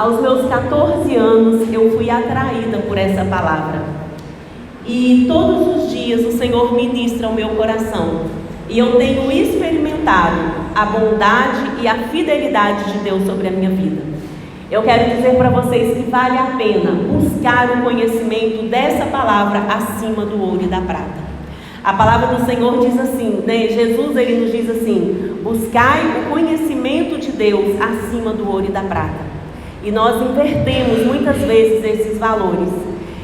aos meus 14 anos eu fui atraída por essa palavra. E todos os dias o Senhor ministra ao meu coração. E eu tenho experimentado a bondade e a fidelidade de Deus sobre a minha vida. Eu quero dizer para vocês que vale a pena buscar o conhecimento dessa palavra acima do ouro e da prata. A palavra do Senhor diz assim, né? Jesus, ele nos diz assim: buscai o conhecimento de Deus acima do ouro e da prata. E nós invertemos muitas vezes esses valores.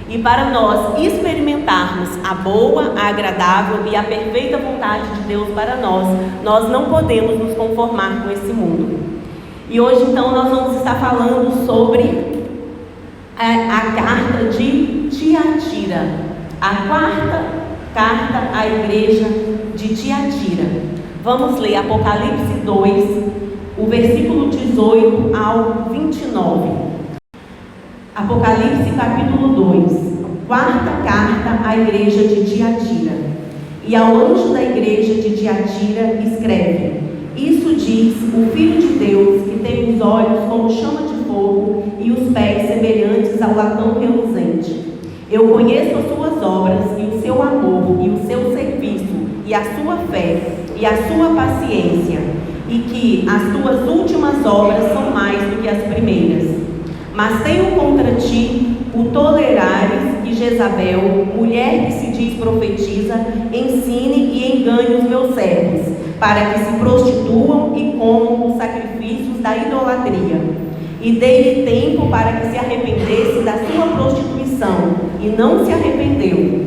E para nós experimentarmos a boa, a agradável e a perfeita vontade de Deus para nós, nós não podemos nos conformar com esse mundo. E hoje então nós vamos estar falando sobre a carta de Tiatira, a quarta carta à igreja de Tiatira. Vamos ler Apocalipse 2, o versículo 18 ao 29. Apocalipse capítulo 2, quarta carta à igreja de Tiatira. E ao anjo da igreja de Tiatira escreve: isso diz o Filho de Deus, que tem os olhos como chama de fogo e os pés semelhantes ao latão reluzente. Eu conheço as suas obras e o seu amor e o seu serviço e a sua fé e a sua paciência, e que as tuas últimas obras são mais do que as primeiras. Mas tenho contra ti o tolerares que Jezabel, mulher que se diz profetiza, ensine e engane os meus servos, para que se prostituam e comam os sacrifícios da idolatria. E dei-lhe tempo para que se arrependesse da sua prostituição, e não se arrependeu.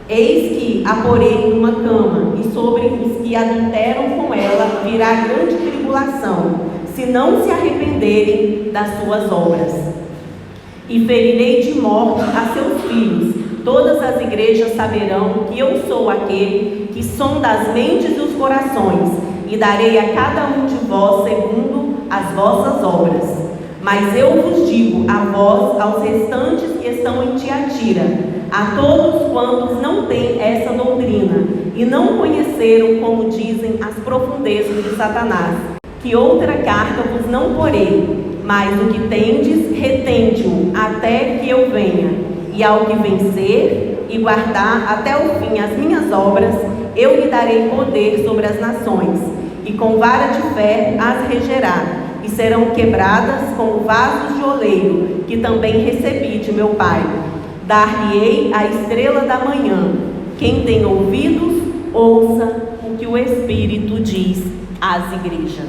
Eis que a porei numa cama, e sobre os que adulteram com ela virá grande tribulação, se não se arrependerem das suas obras. E ferirei de morte a seus filhos. Todas as igrejas saberão que eu sou aquele que sonda as mentes e os corações, e darei a cada um de vós segundo as vossas obras. Mas eu vos digo, a vós, aos restantes que estão em Tiatira, a todos quantos não têm essa doutrina, e não conheceram, como dizem, as profundezas de Satanás, que outra carta vos não porei, mas o que tendes, retende-o, até que eu venha. E ao que vencer e guardar até o fim as minhas obras, eu lhe darei poder sobre as nações, e com vara de ferro as regerá, e serão quebradas como vasos de oleiro, que também recebi de meu Pai. Dar-lhe-ei a estrela da manhã. Quem tem ouvidos, ouça o que o Espírito diz às igrejas.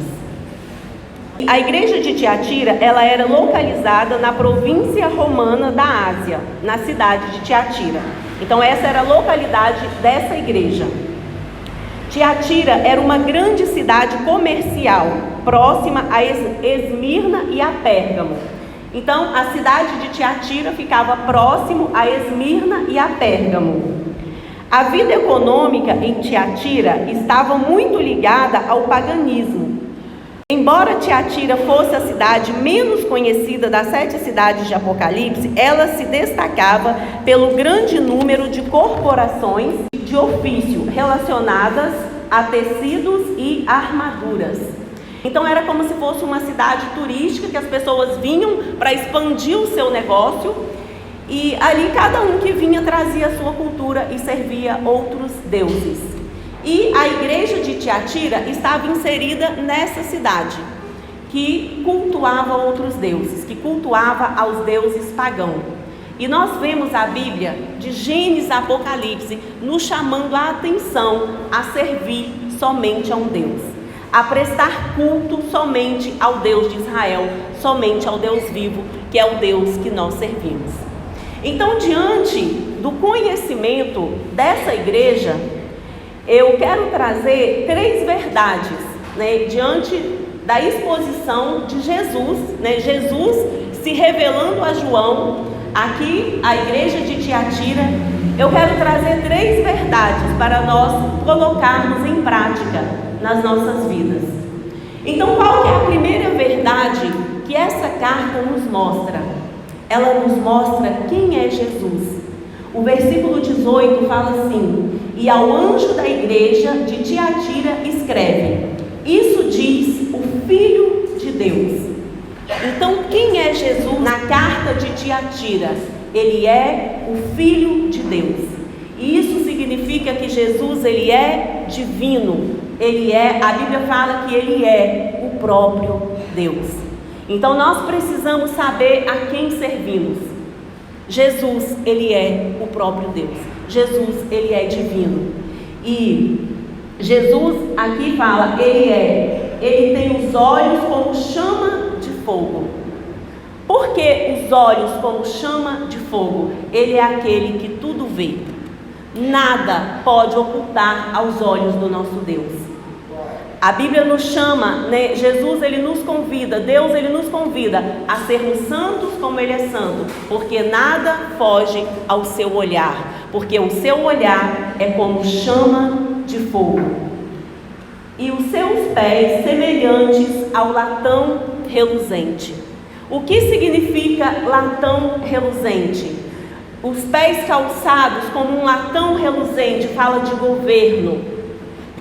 A igreja de Tiatira, ela era localizada na província romana da Ásia, na cidade de Tiatira. Então essa era a localidade dessa igreja. Tiatira era uma grande cidade comercial, próxima a Esmirna e a Pérgamo. Então a cidade de Tiatira ficava próximo a Esmirna e a Pérgamo. A vida econômica em Tiatira estava muito ligada ao paganismo. Embora Tiatira fosse a cidade menos conhecida das 7 cidades de Apocalipse, ela se destacava pelo grande número de corporações de ofício relacionadas a tecidos e armaduras. Então era como se fosse uma cidade turística que as pessoas vinham para expandir o seu negócio, e ali cada um que vinha trazia a sua cultura e servia outros deuses. E a igreja de Tiatira estava inserida nessa cidade, que cultuava outros deuses, que cultuava aos deuses pagãos. E nós vemos a Bíblia, de Gênesis a Apocalipse, nos chamando a atenção a servir somente a um Deus, a prestar culto somente ao Deus de Israel, somente ao Deus vivo, que é o Deus que nós servimos. Então, diante do conhecimento dessa igreja, eu quero trazer 3 verdades, né, diante da exposição de Jesus, né, Jesus se revelando a João, aqui a igreja de Tiatira. Eu quero trazer 3 verdades para nós colocarmos em prática nas nossas vidas. Então, qual que é a primeira verdade que essa carta nos mostra? Ela nos mostra quem é Jesus. O versículo 18 fala assim: e ao anjo da igreja de Tiatira escreve: isso diz o Filho de Deus. Então, quem é Jesus na carta de Tiatira? Ele é o Filho de Deus. E isso significa que Jesus, ele é divino. A Bíblia fala que ele é o próprio Deus. Então, nós precisamos saber a quem servimos. Jesus, ele é o próprio Deus. Jesus, ele é divino. E Jesus aqui fala, ele tem os olhos como chama de fogo. Por que os olhos como chama de fogo? Ele é aquele que tudo vê. Nada pode ocultar aos olhos do nosso Deus. A Bíblia nos chama, né? Jesus, ele nos convida, Deus, ele nos convida a sermos santos como ele é santo, porque nada foge ao seu olhar, porque o seu olhar é como chama de fogo. E os seus pés semelhantes ao latão reluzente. O que significa latão reluzente? Os pés calçados como um latão reluzente fala de governo.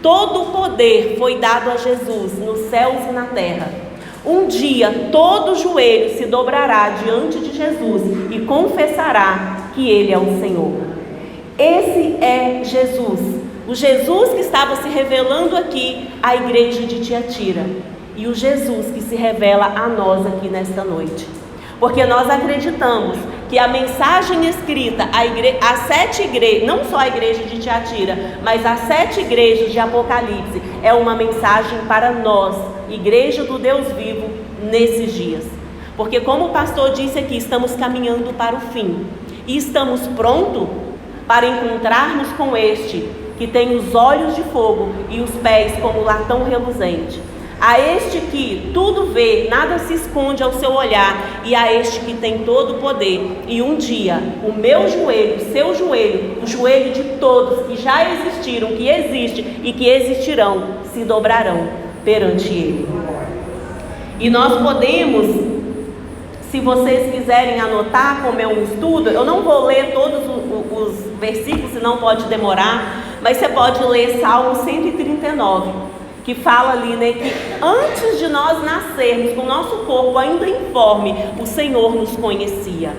Todo o poder foi dado a Jesus nos céus e na terra. Um dia todo joelho se dobrará diante de Jesus e confessará que ele é o Senhor. Esse é Jesus, o Jesus que estava se revelando aqui à igreja de Tiatira, e o Jesus que se revela a nós aqui nesta noite. Porque nós acreditamos que a mensagem escrita às 7 igrejas, não só a igreja de Tiatira, mas às 7 igrejas de Apocalipse, é uma mensagem para nós, igreja do Deus vivo, nesses dias. Porque como o pastor disse aqui, estamos caminhando para o fim. E estamos prontos para encontrarmos com este, que tem os olhos de fogo e os pés como latão reluzente. A este que tudo vê, nada se esconde ao seu olhar, e a este que tem todo o poder. E um dia, o meu joelho, o seu joelho, o joelho de todos que já existiram, que existem e que existirão, se dobrarão perante ele. E nós podemos, se vocês quiserem anotar, como é um estudo, eu não vou ler todos os versículos, senão pode demorar, mas você pode ler Salmo 139. Que fala ali, né, que antes de nós nascermos, com o nosso corpo ainda informe, o Senhor nos conhecia.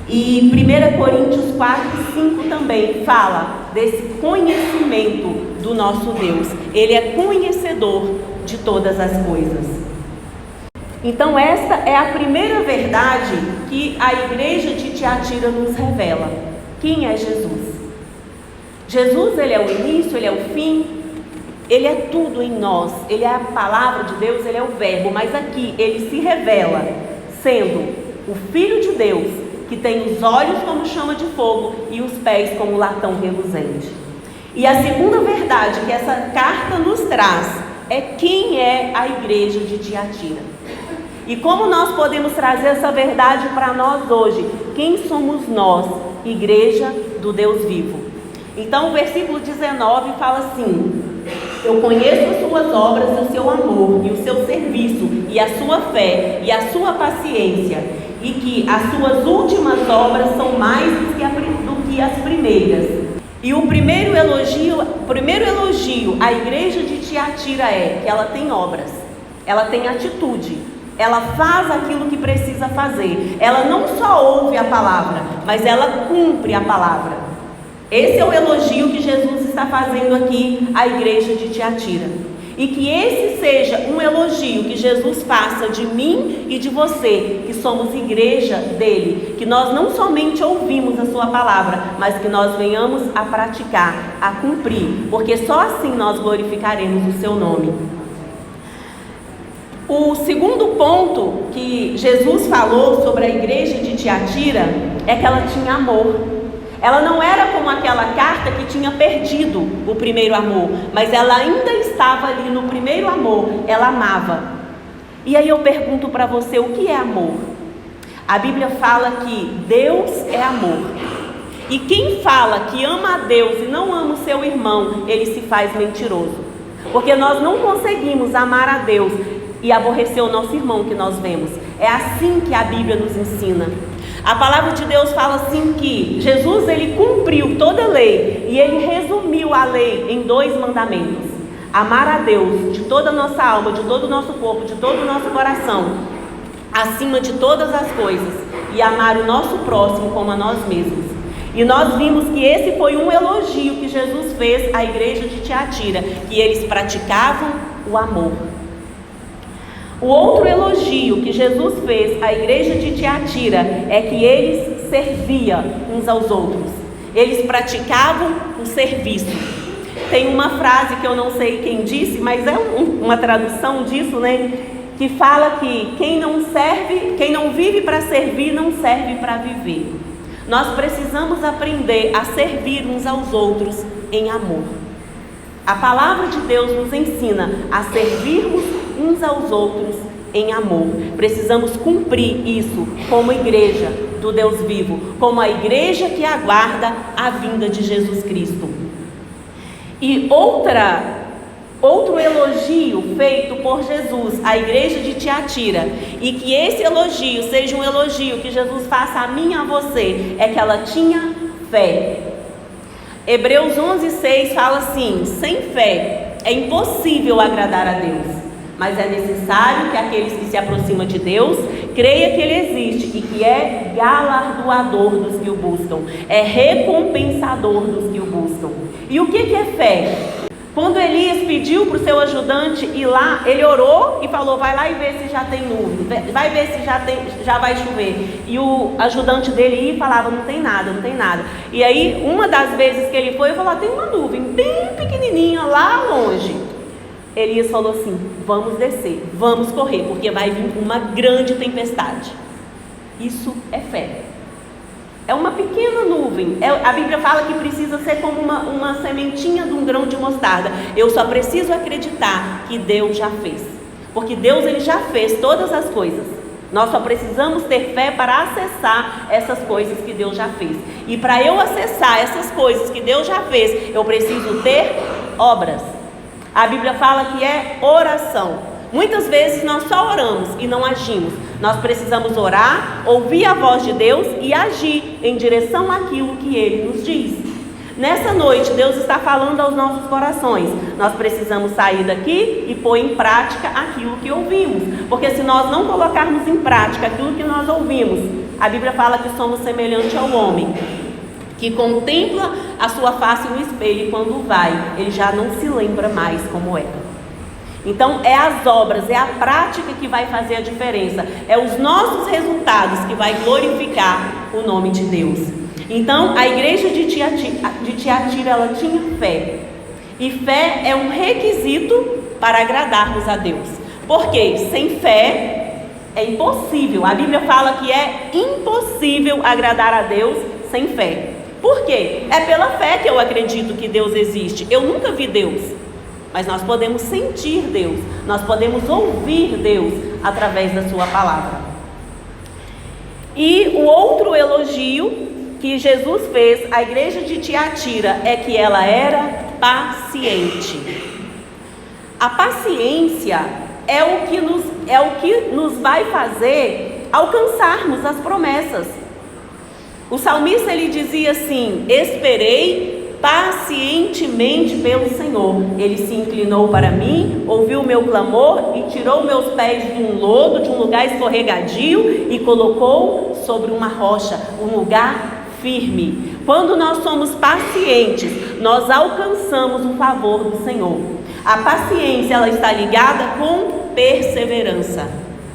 E 1 Coríntios 4:5 também fala desse conhecimento do nosso Deus. Ele é conhecedor de todas as coisas. Então esta é a primeira verdade que a igreja de Tiatira nos revela. Quem é Jesus? Jesus, ele é o início, ele é o fim. Ele é tudo em nós, ele é a palavra de Deus, ele é o verbo, mas aqui ele se revela sendo o Filho de Deus, que tem os olhos como chama de fogo e os pés como latão reluzente. E a segunda verdade que essa carta nos traz é quem é a igreja de Tiatira. E como nós podemos trazer essa verdade para nós hoje? Quem somos nós, igreja do Deus vivo? Então o versículo 19 fala assim: eu conheço as suas obras, o seu amor e o seu serviço, e a sua fé e a sua paciência, e que as suas últimas obras são mais do que as primeiras. E o primeiro elogio à igreja de Tiatira é que ela tem obras, ela tem atitude, ela faz aquilo que precisa fazer. Ela não só ouve a palavra, mas ela cumpre a palavra. Esse é o elogio que Jesus está fazendo aqui à igreja de Tiatira. E que esse seja um elogio que Jesus faça de mim e de você, que somos igreja dele. Que nós não somente ouvimos a sua palavra, mas que nós venhamos a praticar, a cumprir. Porque só assim nós glorificaremos o seu nome. O segundo ponto que Jesus falou sobre a igreja de Tiatira é que ela tinha amor. Ela não era como aquela carta que tinha perdido o primeiro amor, mas ela ainda estava ali no primeiro amor, ela amava. E aí eu pergunto para você, o que é amor? A Bíblia fala que Deus é amor. E quem fala que ama a Deus e não ama o seu irmão, ele se faz mentiroso. Porque nós não conseguimos amar a Deus e aborrecer o nosso irmão que nós vemos. É assim que a Bíblia nos ensina. A palavra de Deus fala assim que Jesus, ele cumpriu toda a lei e ele resumiu a lei em 2 mandamentos: amar a Deus de toda a nossa alma, de todo o nosso corpo, de todo o nosso coração, acima de todas as coisas e amar o nosso próximo como a nós mesmos. E nós vimos que esse foi um elogio que Jesus fez à igreja de Tiatira, que eles praticavam o amor. O outro elogio que Jesus fez à igreja de Tiatira é que eles serviam uns aos outros. Eles praticavam o serviço. Tem uma frase que eu não sei quem disse, mas é uma tradução disso, né? Que fala que quem não vive para servir, não serve para viver. Nós precisamos aprender a servir uns aos outros em amor. A palavra de Deus nos ensina a servirmos uns aos outros em amor. Precisamos cumprir isso como igreja do Deus vivo, como a igreja que aguarda a vinda de Jesus Cristo. E outro elogio feito por Jesus à igreja de Tiatira, e que esse elogio seja um elogio que Jesus faça a mim e a você, é que ela tinha fé. Hebreus 11:6 fala assim: sem fé é impossível agradar a Deus, mas é necessário que aqueles que se aproximam de Deus creia que Ele existe e que é galardoador dos que o buscam, é recompensador dos que o buscam. E o que é fé? Quando Elias pediu para o seu ajudante ir lá, ele orou e falou: vai lá e vê se já tem nuvem, vai ver se já vai chover. E o ajudante dele ia e falava: não tem nada, não tem nada. E aí, uma das vezes que ele foi, ele falou: tem uma nuvem bem pequenininha lá longe. Elias falou assim: vamos descer, vamos correr, porque vai vir uma grande tempestade. Isso é fé. É uma pequena nuvem. A Bíblia fala que precisa ser como uma sementinha de um grão de mostarda. Eu só preciso acreditar que Deus já fez, porque Deus ele já fez todas as coisas. Nós só precisamos ter fé para acessar essas coisas que Deus já fez. E para eu acessar essas coisas que Deus já fez, eu preciso ter obras. A Bíblia fala que é oração. Muitas vezes nós só oramos e não agimos. Nós precisamos orar, ouvir a voz de Deus e agir em direção àquilo que Ele nos diz. Nessa noite, Deus está falando aos nossos corações. Nós precisamos sair daqui e pôr em prática aquilo que ouvimos. Porque se nós não colocarmos em prática aquilo que nós ouvimos, a Bíblia fala que somos semelhantes ao homem, que contempla a sua face no espelho e quando vai, ele já não se lembra mais como era. Então é as obras, é a prática que vai fazer a diferença, é os nossos resultados que vai glorificar o nome de Deus. Então a igreja de Tiatira ela tinha fé, e fé é um requisito para agradarmos a Deus, porque sem fé é impossível. A Bíblia fala que é impossível agradar a Deus sem fé. Por quê? É pela fé que eu acredito que Deus existe. Eu nunca vi Deus, mas nós podemos sentir Deus, nós podemos ouvir Deus através da sua palavra. E o outro elogio que Jesus fez à igreja de Tiatira é que ela era paciente. A paciência é o que nos vai fazer alcançarmos as promessas. O salmista ele dizia assim: esperei pacientemente pelo Senhor, Ele se inclinou para mim, ouviu o meu clamor e tirou meus pés de um lodo, de um lugar escorregadio e colocou sobre uma rocha, um lugar firme. Quando nós somos pacientes, nós alcançamos o favor do Senhor. A paciência ela está ligada com perseverança.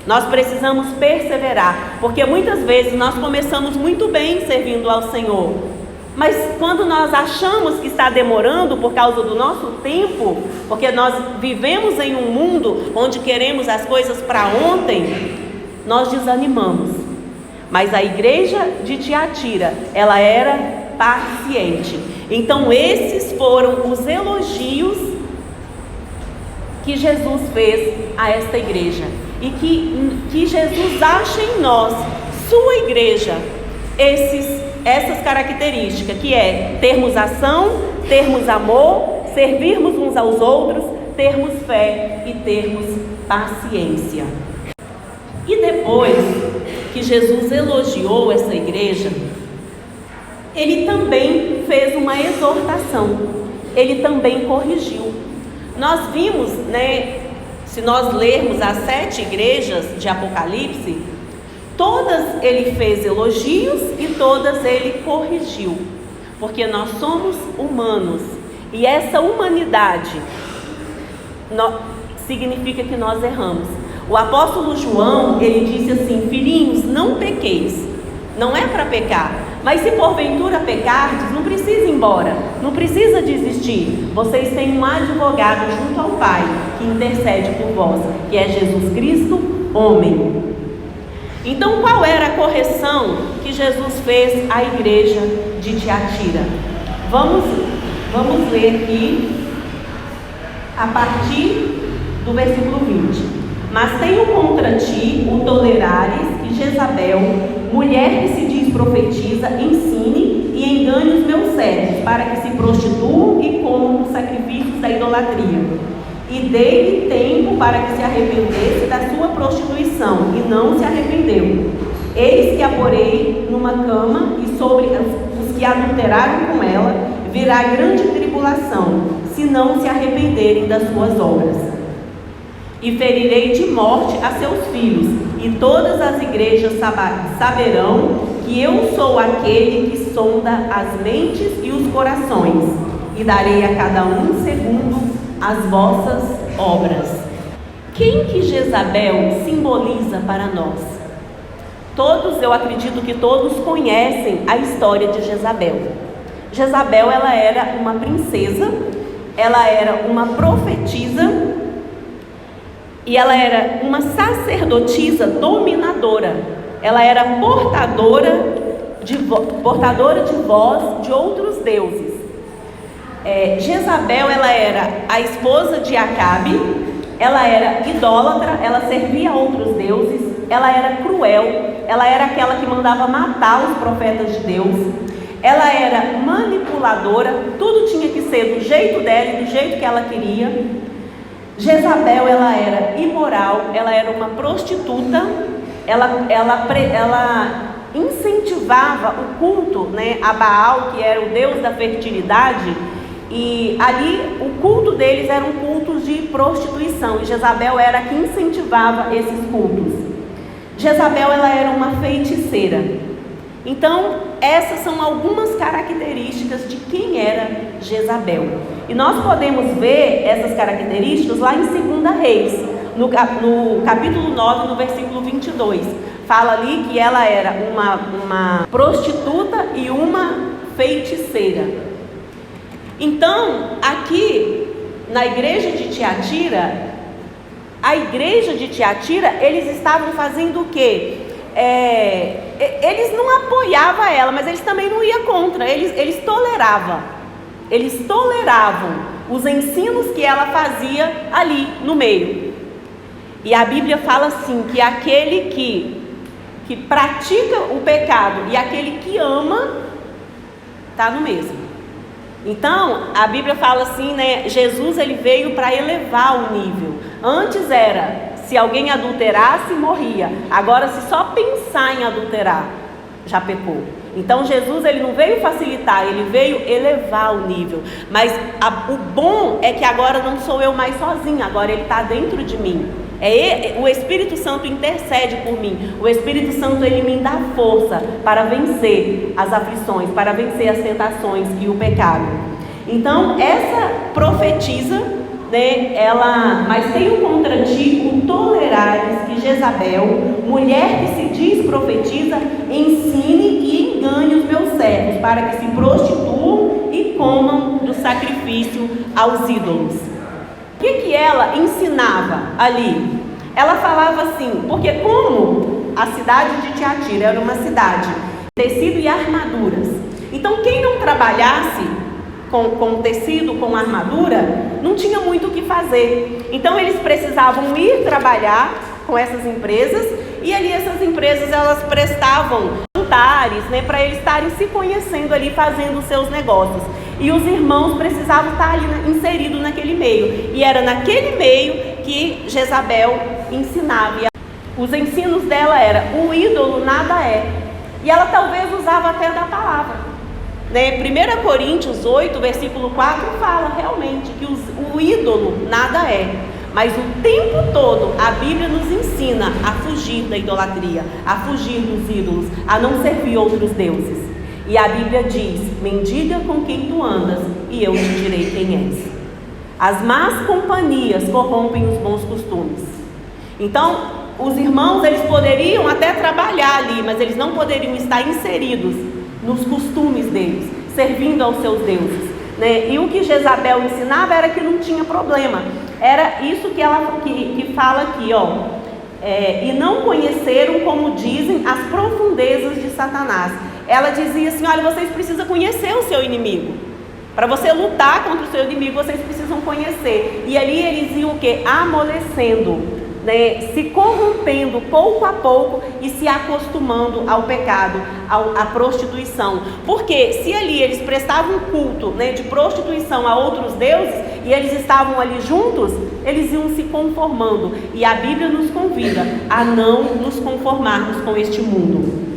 Nós precisamos perseverar, porque muitas vezes nós começamos muito bem servindo ao Senhor, mas quando nós achamos que está demorando por causa do nosso tempo, porque nós vivemos em um mundo onde queremos as coisas para ontem, nós desanimamos. Mas a igreja de Tiatira, ela era paciente. Então esses foram os elogios que Jesus fez a esta igreja. E que Jesus acha em nós, sua igreja, essas características, que é termos ação, termos amor, servirmos uns aos outros, termos fé e termos paciência. E depois que Jesus elogiou essa igreja, Ele também fez uma exortação, Ele também corrigiu. Nós vimos, se nós lermos as 7 igrejas de Apocalipse, todas ele fez elogios e todas ele corrigiu, porque nós somos humanos e essa humanidade significa que nós erramos. O apóstolo João, ele disse assim: filhinhos, não pequeis. Não é para pecar, mas se porventura pecardes, não precisa ir embora, não precisa desistir. Vocês têm um advogado junto ao Pai que intercede por vós, que é Jesus Cristo, homem. Então, qual era a correção que Jesus fez à igreja de Tiatira? Vamos ler aqui a partir do versículo 20. Mas tenho contra ti o tolerares que Jezabel, mulher que se diz profetiza, ensine e engane os meus servos, para que se prostituam e comam os sacrifícios da idolatria. E dei-lhe tempo para que se arrependesse da sua prostituição, e não se arrependeu. Eis que a porei numa cama, e sobre os que adulteraram com ela virá grande tribulação, se não se arrependerem das suas obras. E ferirei de morte a seus filhos, e todas as igrejas saberão que eu sou aquele que sonda as mentes e os corações, e darei a cada um segundo as vossas obras. Quem que Jezabel simboliza para nós? Eu acredito que todos conhecem a história de Jezabel. Jezabel, ela era uma princesa, ela era uma profetisa, e ela era uma sacerdotisa dominadora. Ela era portadora de voz de outros deuses. Jezabel, ela era a esposa de Acabe. Ela era idólatra, ela servia a outros deuses. Ela era cruel, ela era aquela que mandava matar os profetas de Deus. Ela era manipuladora, tudo tinha que ser do jeito dela e do jeito que ela queria. Jezabel, ela era imoral, ela era uma prostituta, ela incentivava o culto, a Baal, que era o deus da fertilidade, e ali o culto deles eram cultos de prostituição, e Jezabel era a que incentivava esses cultos. Jezabel, ela era uma feiticeira. Então, essas são algumas características de quem era Jezabel. E nós podemos ver essas características lá em 2 Reis, no capítulo 9, no versículo 22. Fala ali que ela era uma prostituta e uma feiticeira. Então, aqui na igreja de Tiatira, eles estavam fazendo o quê? Eles não apoiavam ela, mas eles também não iam contra, eles toleravam os ensinos que ela fazia ali no meio. E a Bíblia fala assim, que aquele que pratica o pecado e aquele que ama, está no mesmo. Então, a Bíblia fala assim, Jesus, ele veio para elevar o nível. Antes era, se alguém adulterasse, morria. Agora, se só pensar em adulterar, já pecou. Então, Jesus, ele não veio facilitar, ele veio elevar o nível. Mas o bom é que agora não sou eu mais sozinha, agora ele está dentro de mim. O Espírito Santo intercede por mim. O Espírito Santo, ele me dá força para vencer as aflições, para vencer as tentações e o pecado. Então, essa profetiza, mas tenho contra ti o tolerares que Jezabel, mulher que se diz profetiza, ensine e engane os meus servos, para que se prostituam e comam do sacrifício aos ídolos. O que ela ensinava ali? Ela falava assim, porque como a cidade de Tiatira era uma cidade de tecido e armaduras, então quem não trabalhasse com tecido, com armadura, não tinha muito o que fazer. Então eles precisavam ir trabalhar com essas empresas, e ali essas empresas, elas prestavam jantares, para eles estarem se conhecendo ali, fazendo os seus negócios. E os irmãos precisavam estar ali inseridos naquele meio. E era naquele meio que Jezabel ensinava. Os ensinos dela era: o ídolo nada é. E ela talvez usava até da palavra. 1 Coríntios 8, versículo 4, fala realmente que o ídolo nada é. Mas o tempo todo a Bíblia nos ensina a fugir da idolatria, a fugir dos ídolos, a não servir outros deuses. E a Bíblia diz: mendiga com quem tu andas e eu te direi quem és. As más companhias corrompem os bons costumes. Então, os irmãos, eles poderiam até trabalhar ali, mas eles não poderiam estar inseridos nos costumes deles, servindo aos seus deuses, né? E o que Jezabel ensinava era que não tinha problema. Era isso que ela que fala aqui, ó. E não conheceram, como dizem, as profundezas de Satanás. Ela dizia assim: olha, vocês precisam conhecer o seu inimigo. Para você lutar contra o seu inimigo, vocês precisam conhecer. E ali eles iam o quê? Amolecendo, né? Se corrompendo pouco a pouco e se acostumando ao pecado, à prostituição. Porque se ali eles prestavam culto, né, de prostituição a outros deuses, e eles estavam ali juntos, eles iam se conformando. E a Bíblia nos convida a não nos conformarmos com este mundo.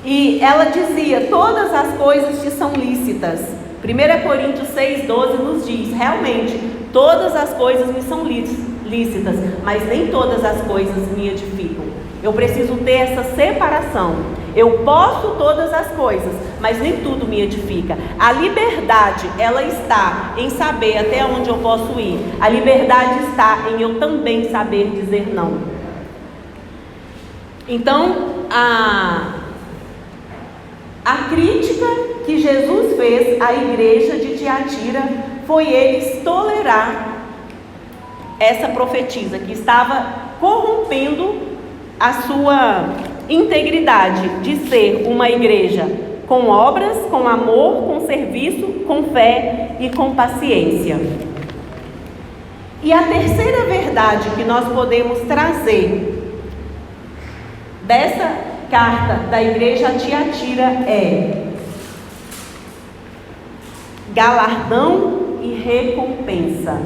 E ela dizia: todas as coisas te são lícitas. 1 Coríntios 6,12 nos diz: realmente, todas as coisas me são lícitas, mas nem todas as coisas me edificam. Eu preciso ter essa separação. Eu posso todas as coisas, mas nem tudo me edifica. A liberdade, ela está em saber até onde eu posso ir. A liberdade está em eu também saber dizer não. Então, a crítica que Jesus fez à igreja de Tiatira foi eles tolerar essa profetisa que estava corrompendo a sua integridade de ser uma igreja com obras, com amor, com serviço, com fé e com paciência. E a terceira verdade que nós podemos trazer dessa carta da igreja a Tiatira é galardão e recompensa.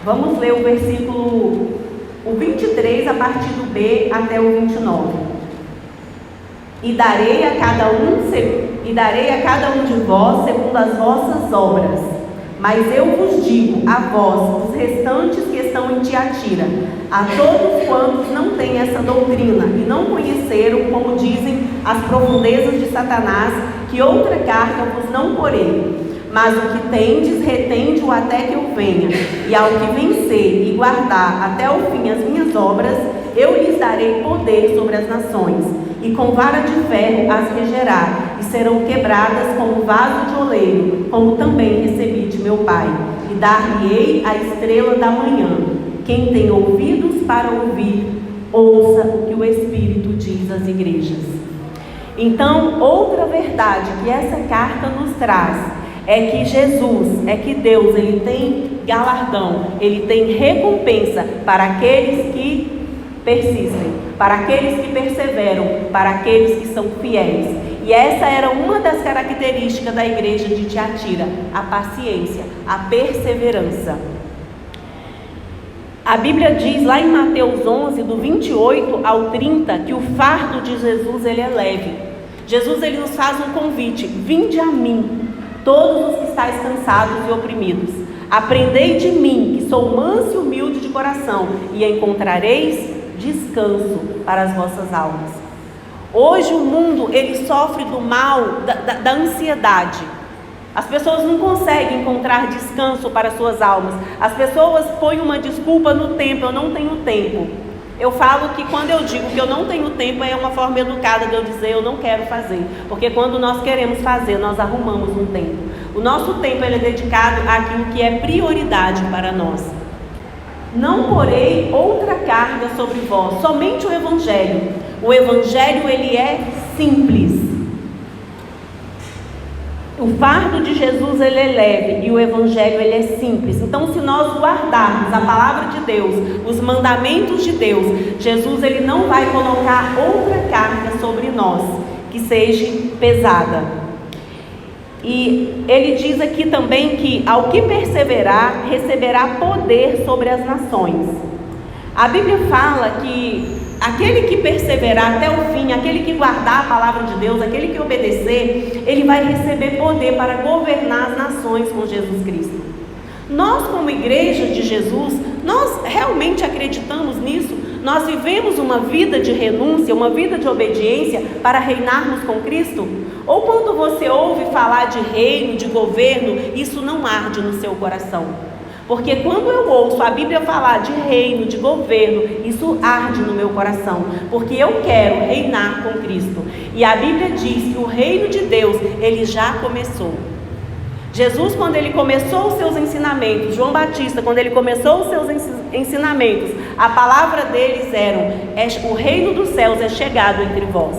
Vamos ler o versículo 23 a partir do B até o 29. E darei a cada um de vós segundo as vossas obras. Mas eu vos digo, a vós, os restantes que estão em Tiatira, a todos quantos não têm essa doutrina e não conheceram, como dizem, as profundezas de Satanás, que outra carta vos não porei. Mas o que tendes, retende-o até que eu venha. E ao que vencer e guardar até o fim as minhas obras, eu lhes darei poder sobre as nações, e com vara de ferro as regerá, e serão quebradas como vaso de oleiro, como também recebi de meu Pai. E dar-lhe-ei a estrela da manhã. Quem tem ouvidos para ouvir, ouça o que o Espírito diz às igrejas. Então, outra verdade que essa carta nos traz é que Jesus, é que Deus, Ele tem galardão, Ele tem recompensa para aqueles que persistem, para aqueles que perseveram, para aqueles que são fiéis. E essa era uma das características da igreja de Tiatira: a paciência, a perseverança. A Bíblia diz lá em Mateus 11, do 28 ao 30, que o fardo de Jesus, ele é leve. Jesus, ele nos faz um convite: vinde a mim, todos os que estáis cansados e oprimidos, aprendei de mim, que sou manso e humilde de coração, e encontrareis descanso para as vossas almas. Hoje o mundo, ele sofre do mal da ansiedade. As pessoas não conseguem encontrar descanso para suas almas. As pessoas põem uma desculpa no tempo: eu não tenho tempo. Eu falo que quando eu digo que eu não tenho tempo, é uma forma educada de eu dizer eu não quero fazer. Porque quando nós queremos fazer, nós arrumamos um tempo. O nosso tempo, ele é dedicado àquilo que é prioridade para nós. Não porei outra carga sobre vós, somente o Evangelho. O Evangelho, ele é simples. O fardo de Jesus, ele é leve, e o Evangelho, ele é simples. Então, se nós guardarmos a palavra de Deus, os mandamentos de Deus, Jesus, ele não vai colocar outra carga sobre nós que seja pesada. E ele diz aqui também que ao que perseverar, receberá poder sobre as nações. A Bíblia fala que aquele que perseverar até o fim, aquele que guardar a palavra de Deus, aquele que obedecer, ele vai receber poder para governar as nações com Jesus Cristo. Nós, como igreja de Jesus, nós realmente acreditamos nisso? Nós vivemos uma vida de renúncia, uma vida de obediência para reinarmos com Cristo? Ou quando você ouve falar de reino, de governo, isso não arde no seu coração? Porque quando eu ouço a Bíblia falar de reino, de governo, isso arde no meu coração, porque eu quero reinar com Cristo. E a Bíblia diz que o reino de Deus, ele já começou. Jesus, quando ele começou os seus ensinamentos, João Batista, quando ele começou os seus ensinamentos, a palavra deles era: o reino dos céus é chegado entre vós.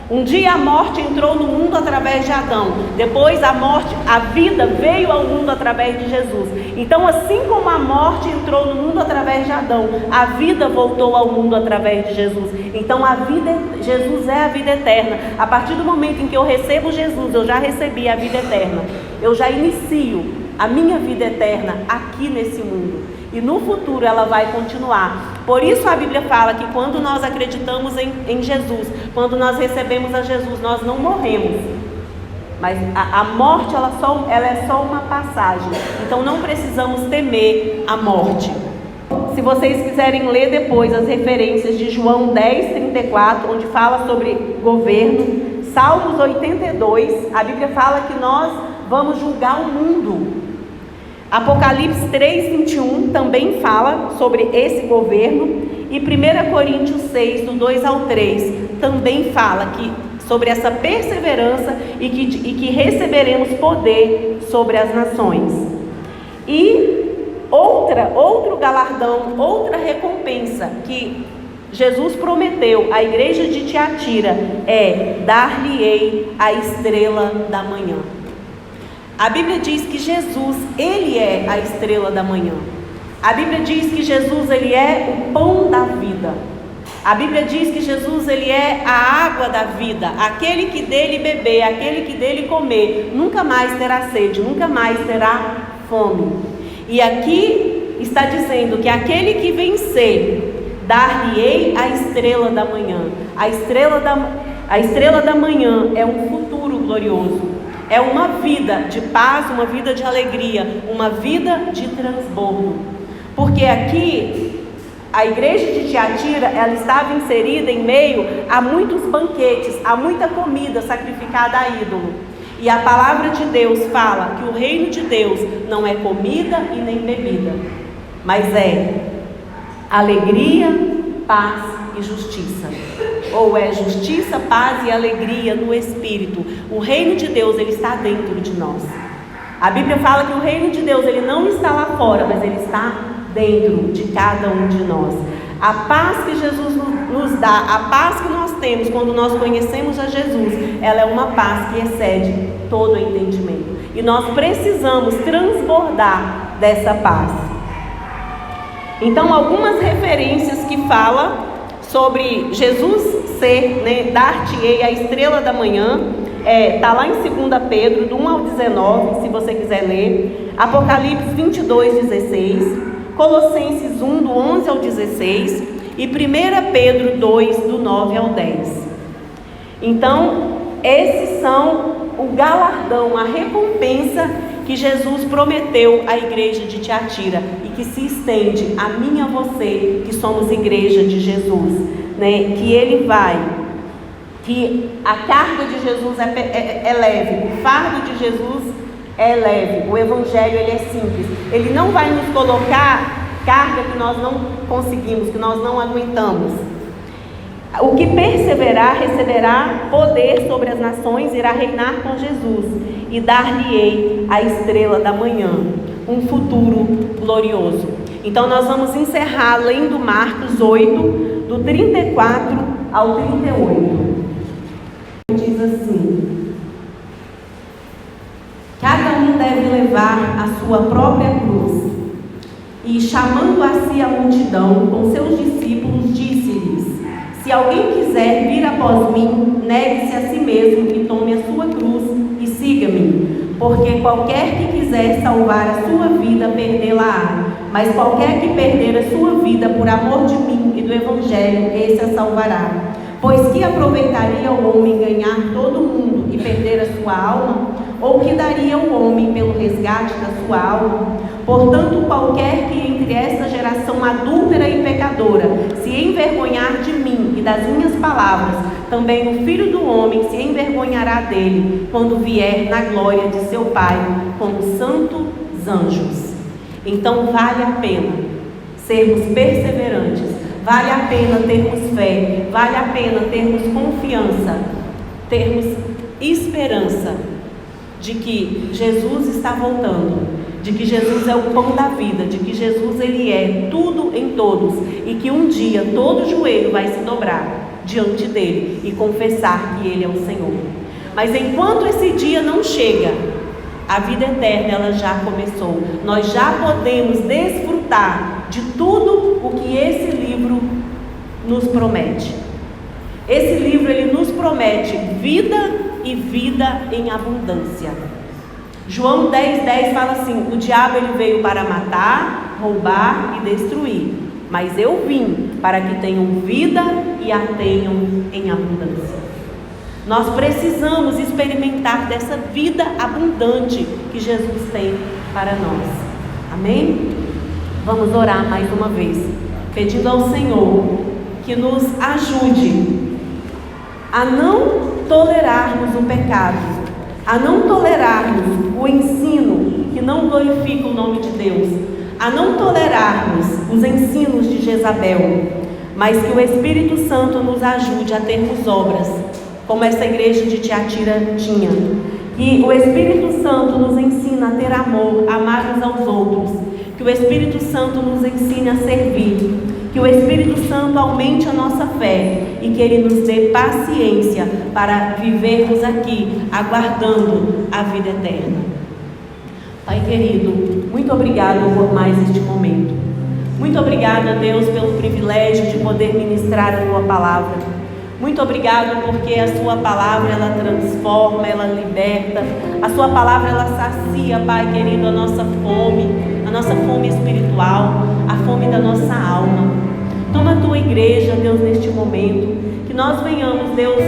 Um dia a morte entrou no mundo através de Adão. Depois a vida veio ao mundo através de Jesus. Então, assim como a morte entrou no mundo através de Adão, a vida voltou ao mundo através de Jesus. Então, Jesus é a vida eterna. A partir do momento em que eu recebo Jesus, eu já recebi a vida eterna. Eu já inicio a minha vida eterna aqui nesse mundo. E no futuro ela vai continuar. Por isso a Bíblia fala que quando nós acreditamos em Jesus, quando nós recebemos a Jesus, nós não morremos. Mas a morte ela é só uma passagem. Então não precisamos temer a morte. Se vocês quiserem ler depois as referências de João 10:34, onde fala sobre governo, Salmos 82, a Bíblia fala que nós vamos julgar o mundo. Apocalipse 3:21 também fala sobre esse governo. E 1 Coríntios 6, do 2 ao 3, também fala sobre essa perseverança e que receberemos poder sobre as nações. E outro galardão, outra recompensa que Jesus prometeu à igreja de Tiatira é: dar-lhe-ei a estrela da manhã. A Bíblia diz que Jesus, ele é a estrela da manhã. A Bíblia diz que Jesus, ele é o pão da vida. A Bíblia diz que Jesus, ele é a água da vida. Aquele que dele beber, aquele que dele comer, nunca mais terá sede, nunca mais terá fome. E aqui está dizendo que aquele que vencer, dar-lhe-ei a estrela da manhã. A estrela da manhã é um futuro glorioso. É uma vida de paz, uma vida de alegria, uma vida de transbordo. Porque aqui, a igreja de Tiatira, ela estava inserida em meio a muitos banquetes, a muita comida sacrificada a ídolo. E a palavra de Deus fala que o reino de Deus não é comida e nem bebida, mas é alegria, paz e justiça. Ou é justiça, paz e alegria no Espírito. O reino de Deus, ele está dentro de nós. A Bíblia fala que o reino de Deus, ele não está lá fora, mas ele está dentro de cada um de nós. A paz que Jesus nos dá, a paz que nós temos quando nós conhecemos a Jesus, ela é uma paz que excede todo o entendimento. E nós precisamos transbordar dessa paz. Então, algumas referências que falam sobre Jesus ser, dar-te-ei a estrela da manhã, está lá em 2 Pedro, do 1 ao 19, se você quiser ler, Apocalipse 22:16, Colossenses 1, do 11 ao 16, e 1 Pedro 2, do 9 ao 10. Então, esses são o galardão, a recompensa que Jesus prometeu à igreja de Tiatira e que se estende a mim e a você, que somos igreja de Jesus, que ele vai, que a carga de Jesus é leve, o fardo de Jesus é leve, o evangelho ele é simples, ele não vai nos colocar carga que nós não conseguimos, que nós não aguentamos. O que perseverar receberá poder sobre as nações, irá reinar com Jesus e dar-lhe-ei a estrela da manhã, um futuro glorioso. Então nós vamos encerrar lendo Marcos 8, do 34 ao 38. Diz assim: cada um deve levar a sua própria cruz. E chamando a si a multidão com seus discípulos, disse-lhes: se alguém quiser vir após mim, negue-se a si mesmo e tome a sua cruz e siga-me. Porque qualquer que quiser salvar a sua vida, perdê-la-á. Mas qualquer que perder a sua vida por amor de mim e do Evangelho, esse a salvará. Pois que aproveitaria o homem ganhar todo o mundo e perder a sua alma? ou que daria o homem pelo resgate da sua alma? Portanto, qualquer que entre esta geração adúltera e pecadora se envergonhar de mim e das minhas palavras, também o Filho do Homem se envergonhará dele, quando vier na glória de seu Pai com os santos anjos. Então vale a pena sermos perseverantes, vale a pena termos fé, vale a pena termos confiança, termos esperança de que Jesus está voltando, de que Jesus é o pão da vida, de que Jesus ele é tudo em todos, e que um dia todo joelho vai se dobrar diante dele e confessar que ele é o Senhor. Mas enquanto esse dia não chega, a vida eterna ela já começou. Nós já podemos desfrutar de tudo o que esse livro nos promete. Esse livro ele nos promete vida e vida em abundância. João 10:10 fala assim: o diabo ele veio para matar, roubar e destruir, mas eu vim para que tenham vida e a tenham em abundância. Nós precisamos experimentar dessa vida abundante que Jesus tem para nós. Amém? Vamos orar mais uma vez, pedindo ao Senhor que nos ajude a não tolerarmos o pecado, a não tolerarmos o ensino que não glorifica o nome de Deus, a não tolerarmos os ensinos de Jezabel, mas que o Espírito Santo nos ajude a termos obras, como essa igreja de Tiatira tinha. Que o Espírito Santo nos ensina a ter amor, a amar uns aos outros, que o Espírito Santo nos ensine a servir, que o Espírito Santo aumente a nossa fé e que Ele nos dê paciência para vivermos aqui, aguardando a vida eterna. Pai querido, muito obrigado por mais este momento. Muito obrigada, Deus, pelo privilégio de poder ministrar a Tua palavra. Muito obrigado porque a Sua palavra, ela transforma, ela liberta. A Sua palavra, ela sacia, Pai querido, a nossa fome espiritual, a fome da nossa alma. Toma a Tua igreja, Deus, neste momento, que nós venhamos, Deus,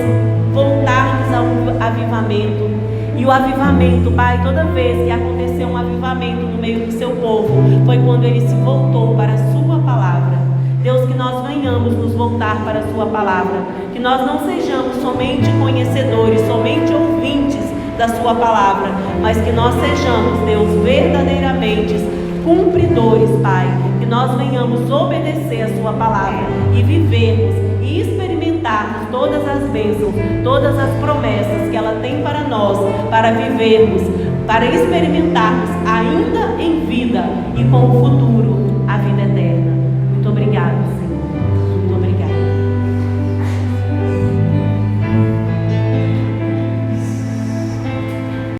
voltarmos ao avivamento. E o avivamento, Pai, toda vez que aconteceu um avivamento no meio do Seu povo, foi quando Ele se voltou para a Sua palavra. Deus, que nós venhamos nos voltar para a Sua palavra, que nós não sejamos somente conhecedores, somente ouvintes da Sua palavra, mas que nós sejamos, Deus, verdadeiramente cumpridores, Pai, que nós venhamos obedecer a Sua palavra e vivermos e experimentarmos todas as bênçãos, todas as promessas que ela tem para nós, para vivermos, para experimentarmos ainda em vida e com o futuro a vida eterna. Muito obrigada.